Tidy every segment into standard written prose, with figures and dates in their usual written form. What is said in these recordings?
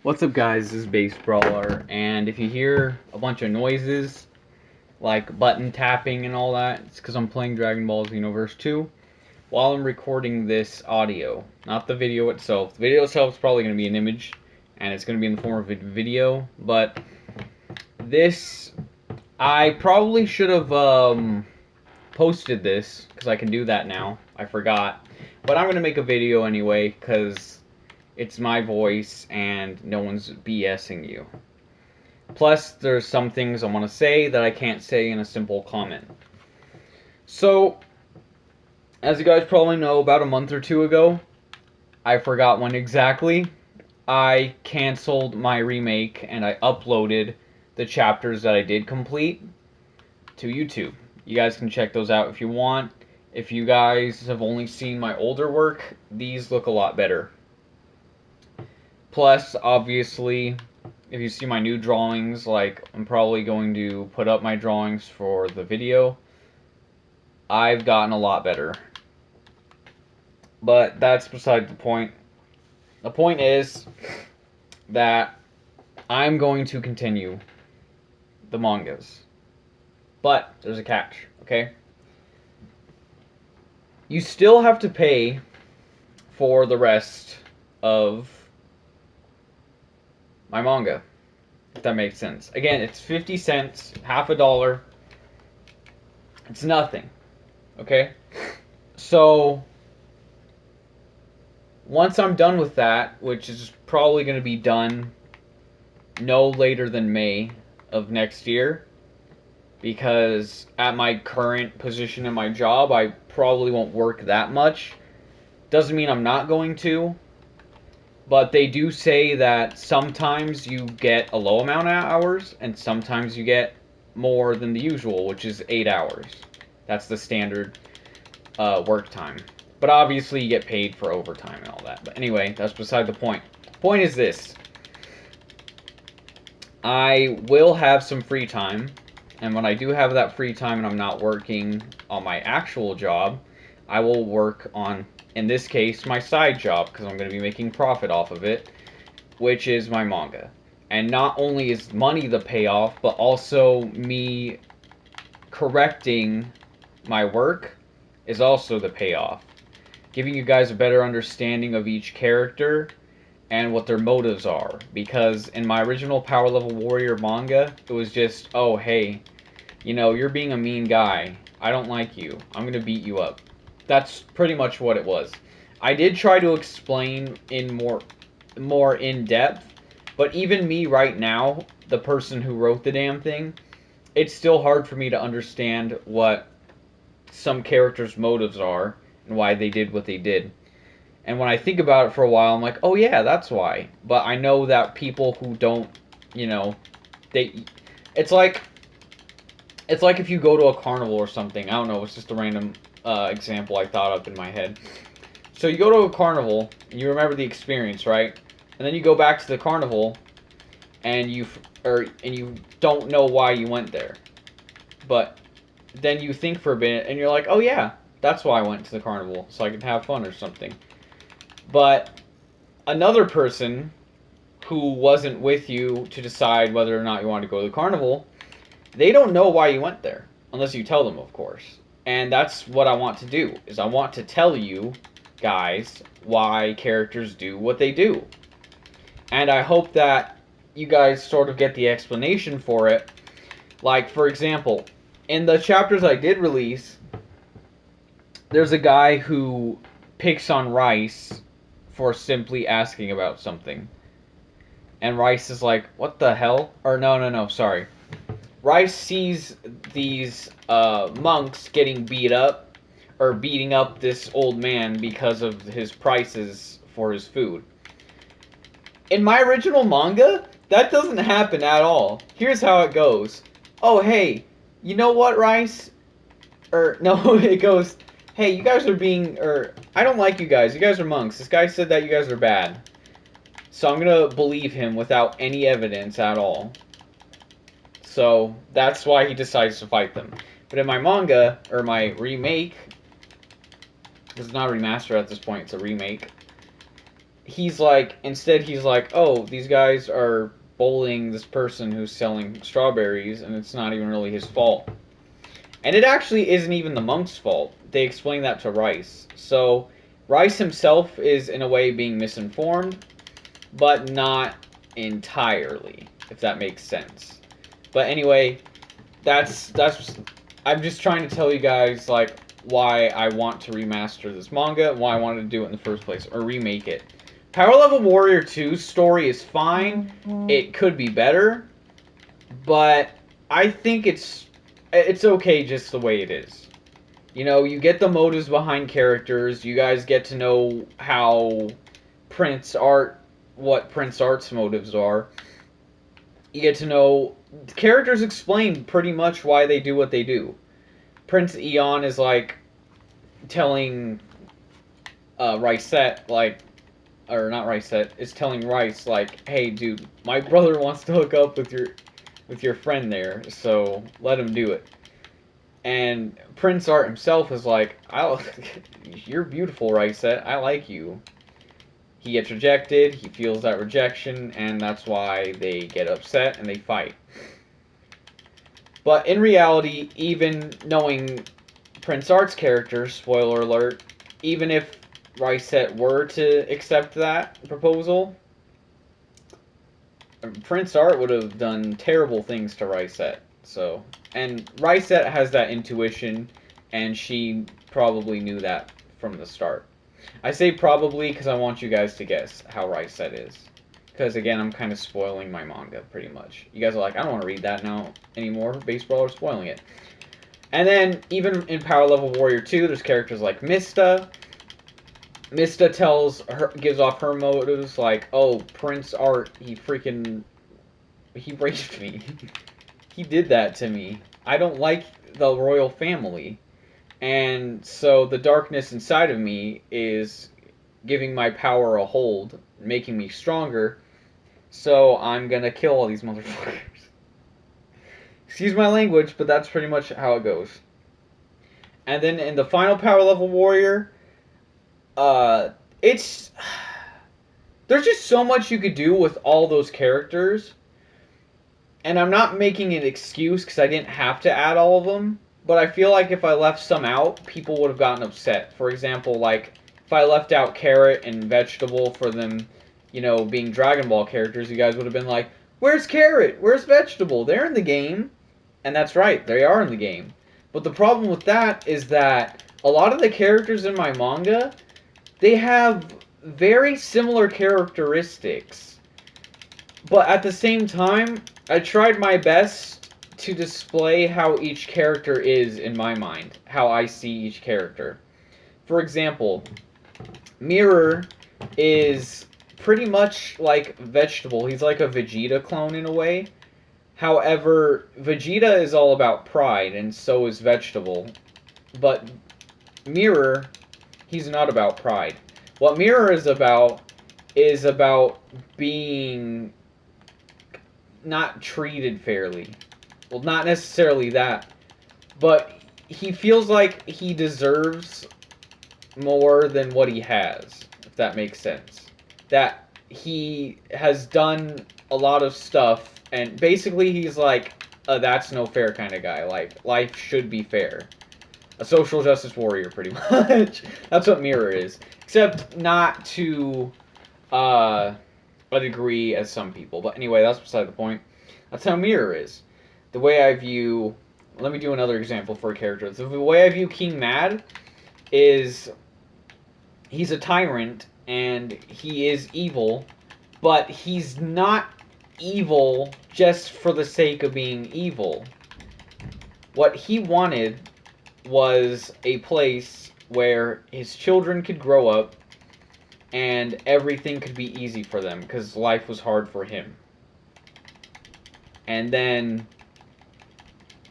What's up guys, this is Base Brawler, and if you hear a bunch of noises, like button tapping and all that, it's because I'm playing Dragon Ball Xenoverse 2 while I'm recording this audio, not the video itself. The video itself is probably going to be an image, and it's going to be in the form of a video, but this, I probably should have posted this, because I can do that now, I forgot, but I'm going to make a video anyway, because it's my voice, and no one's BSing you. Plus, there's some things I want to say that I can't say in a simple comment. So, as you guys probably know, about a month or two ago, I forgot when exactly, I canceled my remake and I uploaded the chapters that I did complete to YouTube. You guys can check those out if you want. If you guys have only seen my older work, these look a lot better. Plus, obviously, if you see my new drawings, like, I'm probably going to put up my drawings for the video. I've gotten a lot better. But that's beside the point. The point is that I'm going to continue the mangas. But there's a catch, okay? You still have to pay for the rest of my manga, if that makes sense. Again, it's 50 cents, half a dollar. It's nothing, okay? So, once I'm done with that, which is probably going to be done no later than May of next year, because at my current position in my job, I probably won't work that much. Doesn't mean I'm not going to, but they do say that sometimes you get a low amount of hours, and sometimes you get more than the usual, which is 8 hours. That's the standard work time. But obviously you get paid for overtime and all that. But anyway, that's beside the point. Point is this. I will have some free time, and when I do have that free time and I'm not working on my actual job, I will work on, in this case, my side job, because I'm going to be making profit off of it, which is my manga. And not only is money the payoff, but also me correcting my work is also the payoff. Giving you guys a better understanding of each character and what their motives are. Because in my original Power Level Warrior manga, it was just, oh, hey, you know, you're being a mean guy. I don't like you. I'm going to beat you up. That's pretty much what it was. I did try to explain in more in depth, but even me right now, the person who wrote the damn thing, it's still hard for me to understand what some characters' motives are and why they did what they did. And when I think about it for a while, I'm like, oh yeah, that's why. But I know that people who don't, you know, it's like if you go to a carnival or something. I don't know, it's just a random example I thought up in my head. So you go to a carnival, and you remember the experience, right? And then you go back to the carnival, and you don't know why you went there. But then you think for a bit, and you're like, oh yeah, that's why I went to the carnival, so I could have fun or something. But another person who wasn't with you to decide whether or not you wanted to go to the carnival, they don't know why you went there, unless you tell them, of course. And that's what I want to do, is I want to tell you guys why characters do what they do. And I hope that you guys sort of get the explanation for it. Like, for example, in the chapters I did release, there's a guy who picks on Rice for simply asking about something. And Rice is like, what the hell? Or no, sorry. Rice sees these monks getting beat up, or beating up this old man because of his prices for his food. In my original manga, that doesn't happen at all. Here's how it goes. Oh, hey, you know what, Rice? Or, no, it goes, hey, you guys are being, I don't like you guys. You guys are monks. This guy said that you guys are bad. So I'm gonna believe him without any evidence at all. So that's why he decides to fight them. But in my manga, or my remake, because it's not a remaster at this point, it's a remake, he's like, instead he's like, oh, these guys are bullying this person who's selling strawberries, and it's not even really his fault. And it actually isn't even the monk's fault. They explain that to Rice. So Rice himself is in a way being misinformed, but not entirely, if that makes sense. But anyway, that's I'm just trying to tell you guys like why I want to remaster this manga, why I wanted to do it in the first place, or remake it. Power Level Warrior 2's story is fine. It could be better, but I think it's okay just the way it is. You know, you get the motives behind characters. You guys get to know how what Prince Art's motives are. You get to know characters explain pretty much why they do what they do. Prince Eon is like telling Ricette like, or not Ricette, is telling Rice like, hey dude, my brother wants to hook up with your friend there, so let him do it. And Prince Art himself is like, you're beautiful, Ricette. I like you. He gets rejected, he feels that rejection, and that's why they get upset and they fight. But in reality, even knowing Prince Art's character, spoiler alert, even if Ricette were to accept that proposal, Prince Art would have done terrible things to Ricette. So, and Ricette has that intuition, and she probably knew that from the start. I say probably because I want you guys to guess how Ricette is. Because again, I'm kind of spoiling my manga pretty much. You guys are like, I don't want to read that now anymore. Baseball are spoiling it. And then even in Power Level Warrior 2, there's characters like Mista. Mista gives off her motives like, oh, Prince Art, he raped me. He did that to me. I don't like the royal family. And so the darkness inside of me is giving my power a hold, making me stronger. So I'm gonna kill all these motherfuckers. Excuse my language, but that's pretty much how it goes. And then in the final Power Level Warrior, it's there's just so much you could do with all those characters. And I'm not making an excuse because I didn't have to add all of them. But I feel like if I left some out, people would have gotten upset. For example, like, if I left out Carrot and Vegetable for them, you know, being Dragon Ball characters, you guys would have been like, where's Carrot? Where's Vegetable? They're in the game. And that's right, they are in the game. But the problem with that is that a lot of the characters in my manga, they have very similar characteristics. But at the same time, I tried my best to display how each character is in my mind, how I see each character. For example, Mirror is pretty much like Vegetable. He's like a Vegeta clone in a way. However, Vegeta is all about pride, and so is Vegetable. But Mirror, he's not about pride. What Mirror is about being not treated fairly. Well, not necessarily that, but he feels like he deserves more than what he has, if that makes sense. That he has done a lot of stuff, and basically he's like a that's no fair kind of guy. Like, life should be fair. A social justice warrior, pretty much. That's what Mirror is. Except not to a degree as some people. But anyway, that's beside the point. That's how Mirror is. The way I view... Let me do another example for a character. The way I view King Mad is... He's a tyrant, and he is evil, but he's not evil just for the sake of being evil. What he wanted was a place where his children could grow up and everything could be easy for them because life was hard for him. And then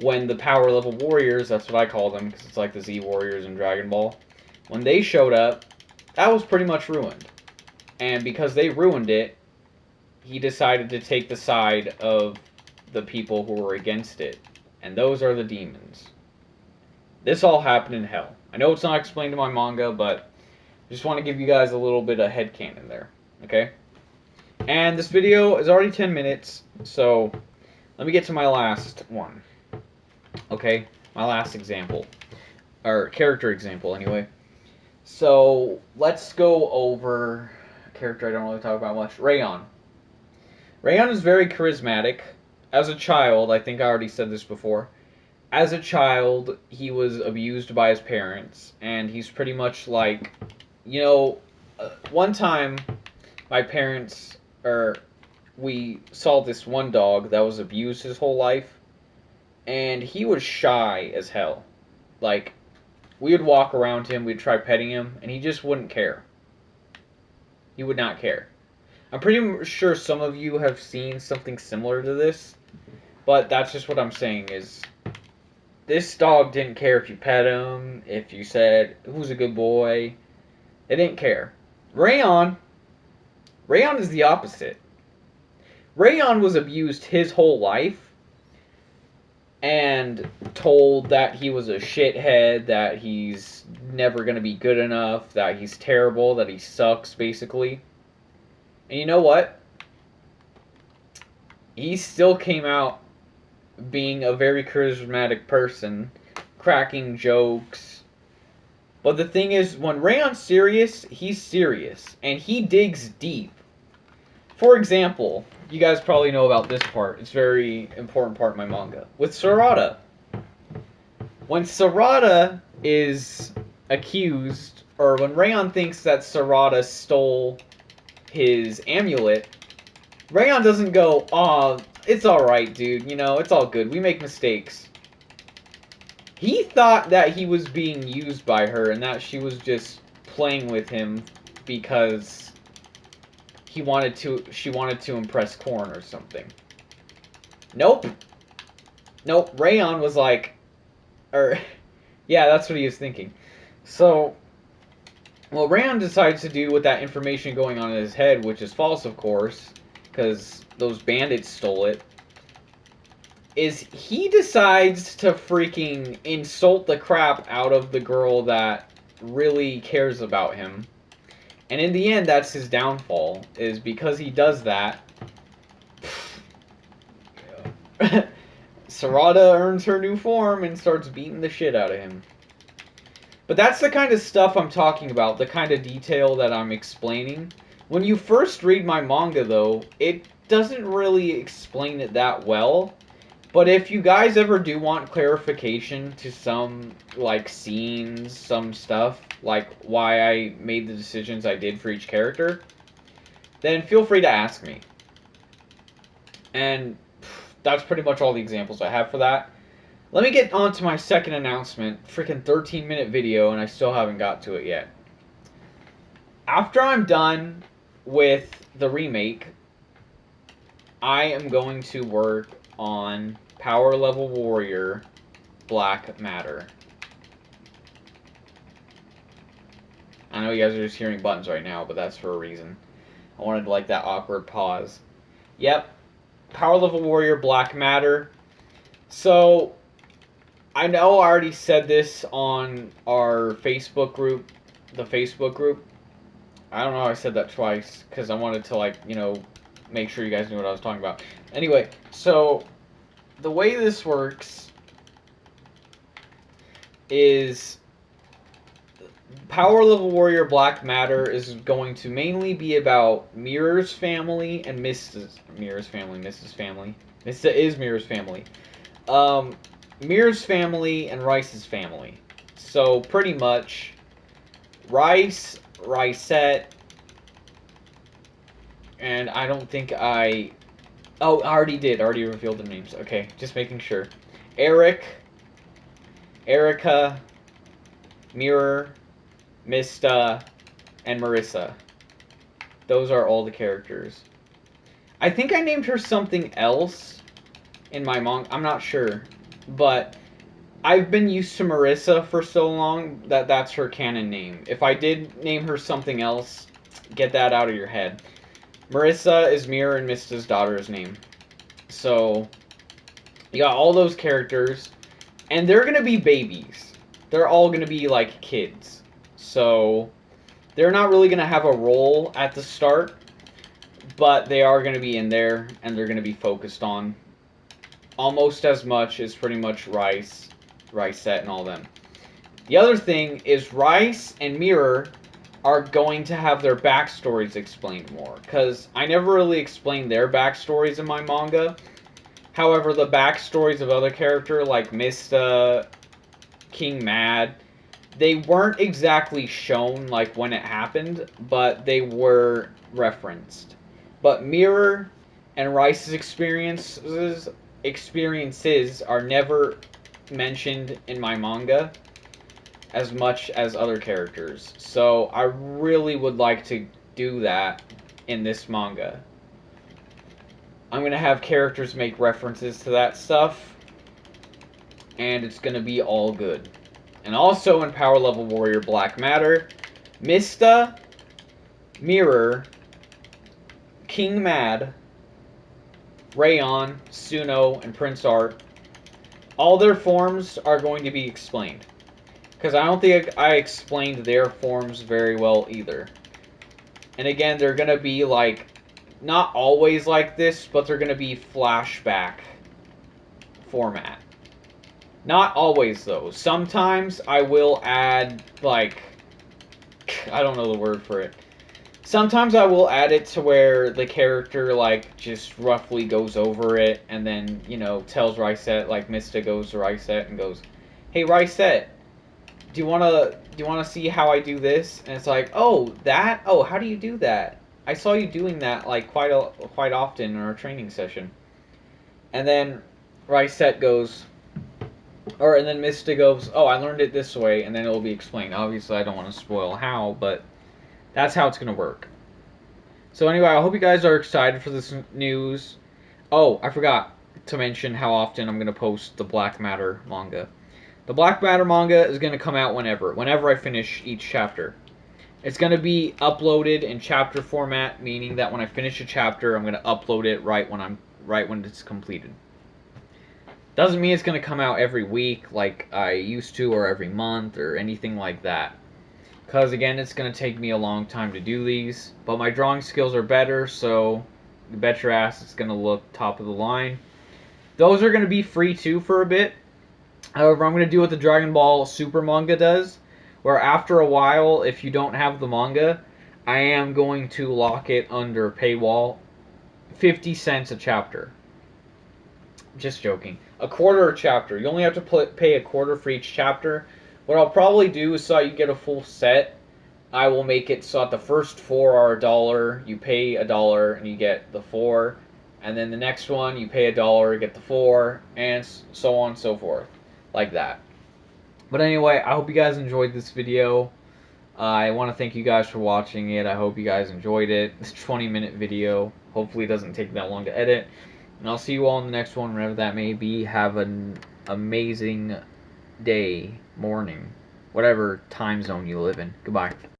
when the Power Level Warriors, that's what I call them because it's like the Z Warriors in Dragon Ball, when they showed up, that was pretty much ruined. And because they ruined it, he decided to take the side of the people who were against it. And those are the demons. This all happened in Hell. I know it's not explained in my manga, but I just want to give you guys a little bit of headcanon there. Okay? And this video is already 10 minutes, so let me get to my last one. Okay? My last example. Or character example, anyway. So, let's go over a character I don't really talk about much. Rayon. Rayon is very charismatic. As a child, I think I already said this before. As a child, he was abused by his parents, and he's pretty much like, you know, one time my parents, or we saw this one dog that was abused his whole life, and he was shy as hell. Like, we would walk around him, we'd try petting him, and he just wouldn't care. He would not care. I'm pretty sure some of you have seen something similar to this, but that's just what I'm saying is this dog didn't care if you pet him, if you said, who's a good boy. It didn't care. Rayon is the opposite. Rayon was abused his whole life and told that he was a shithead, that he's never going to be good enough, that he's terrible, that he sucks, basically. And you know what? He still came out being a very charismatic person, cracking jokes. But the thing is, when Rayon's serious, he's serious. And he digs deep. For example, you guys probably know about this part. It's a very important part in my manga. With Sarada. When Sarada is accused, or when Rayon thinks that Sarada stole his amulet, Rayon doesn't go, "Aw, it's alright, dude, you know, it's all good, we make mistakes." He thought that he was being used by her and that she was just playing with him because she wanted to impress Korn or something. Nope. Rayon was like, yeah, that's what he was thinking. So, what Rayon decides to do with that information going on in his head, which is false, of course, because those bandits stole it, is he decides to freaking insult the crap out of the girl that really cares about him. And in the end, that's his downfall, is because he does that, Sarada earns her new form and starts beating the shit out of him. But that's the kind of stuff I'm talking about, the kind of detail that I'm explaining. When you first read my manga, though, it doesn't really explain it that well. But if you guys ever do want clarification to some, like, scenes, some stuff, like why I made the decisions I did for each character, then feel free to ask me. And that's pretty much all the examples I have for that. Let me get on to my second announcement. Freaking 13-minute video, and I still haven't got to it yet. After I'm done with the remake, I am going to work on Power Level Warrior Black Matter. I know you guys are just hearing buttons right now, but that's for a reason. I wanted like that awkward pause. Yep. Power Level Warrior Black Matter. So, I know I already said this on our Facebook group, the Facebook group. I don't know how I said that twice, because I wanted to, like, you know, make sure you guys knew what I was talking about. Anyway, so the way this works is Power Level Warrior Black Matter is going to mainly be about Mirror's family and Mista is Mirror's family. Mirror's family and Rice's family. So pretty much Rice, Ricette, and I don't think I... Oh, I already revealed the names. Okay, just making sure. Eric, Erica, Mirror, Mista, and Marissa. Those are all the characters. I think I named her something else in my manga. I'm not sure. But I've been used to Marissa for so long that that's her canon name. If I did name her something else, get that out of your head. Marissa is Mirror and Mista's daughter's name. So, you got all those characters, and they're gonna be babies. They're all gonna be, like, kids. So, they're not really gonna have a role at the start. but they are going to be in there, and they're going to be focused on almost as much as pretty much Rice Set, and all them. The other thing is Rice and Mirror are going to have their backstories explained more, because I never really explained their backstories in my manga. However, the backstories of other characters like Mista, King Mad, they weren't exactly shown like when it happened, but they were referenced. But Mirror and Rice's experiences are never mentioned in my manga as much as other characters. So I really would like to do that in this manga. I'm going to have characters make references to that stuff, and it's going to be all good. And also in Power Level Warrior Black Matter, Mista, Mirror, King Mad, Rayon, Suno, and Prince Art, all their forms are going to be explained. Because I don't think I explained their forms very well either. And again, they're going to be like, not always like this, but they're going to be flashback format. Not always, though. Sometimes I will add, like, I don't know the word for it. Sometimes I will add it to where the character, like, just roughly goes over it, and then, you know, tells Rysette, like, Mista goes to Rysette and goes, "Hey, Rysette, do you wanna see how I do this?" And it's like, "Oh, that? Oh, how do you do that? I saw you doing that, like, quite often in our training session." And then Rysette goes, and then Mista goes, "Oh, I learned it this way," and then it'll be explained. Obviously, I don't want to spoil how, but that's how it's going to work. So anyway, I hope you guys are excited for this news. Oh, I forgot to mention how often I'm going to post the Black Matter manga. The Black Matter manga is going to come out whenever I finish each chapter. It's going to be uploaded in chapter format, meaning that when I finish a chapter, I'm going to upload it right when it's completed. Doesn't mean it's going to come out every week like I used to, or every month, or anything like that. Because, again, it's going to take me a long time to do these. But my drawing skills are better, so you bet your ass it's going to look top of the line. Those are going to be free, too, for a bit. However, I'm going to do what the Dragon Ball Super manga does, where after a while, if you don't have the manga, I am going to lock it under paywall. 50 cents a chapter. Just joking. A quarter a chapter. You only have to pay a quarter for each chapter. What I'll probably do is, so you get a full set, I will make it so that the first 4 are $1. You pay $1 and you get the 4. And then the next one, you pay $1, get the 4, and so on and so forth. Like that. But anyway, I hope you guys enjoyed this video. I want to thank you guys for watching it. I hope you guys enjoyed it. This 20-minute video. Hopefully it doesn't take that long to edit. And I'll see you all in the next one, whenever that may be. Have an amazing day, morning, whatever time zone you live in. Goodbye.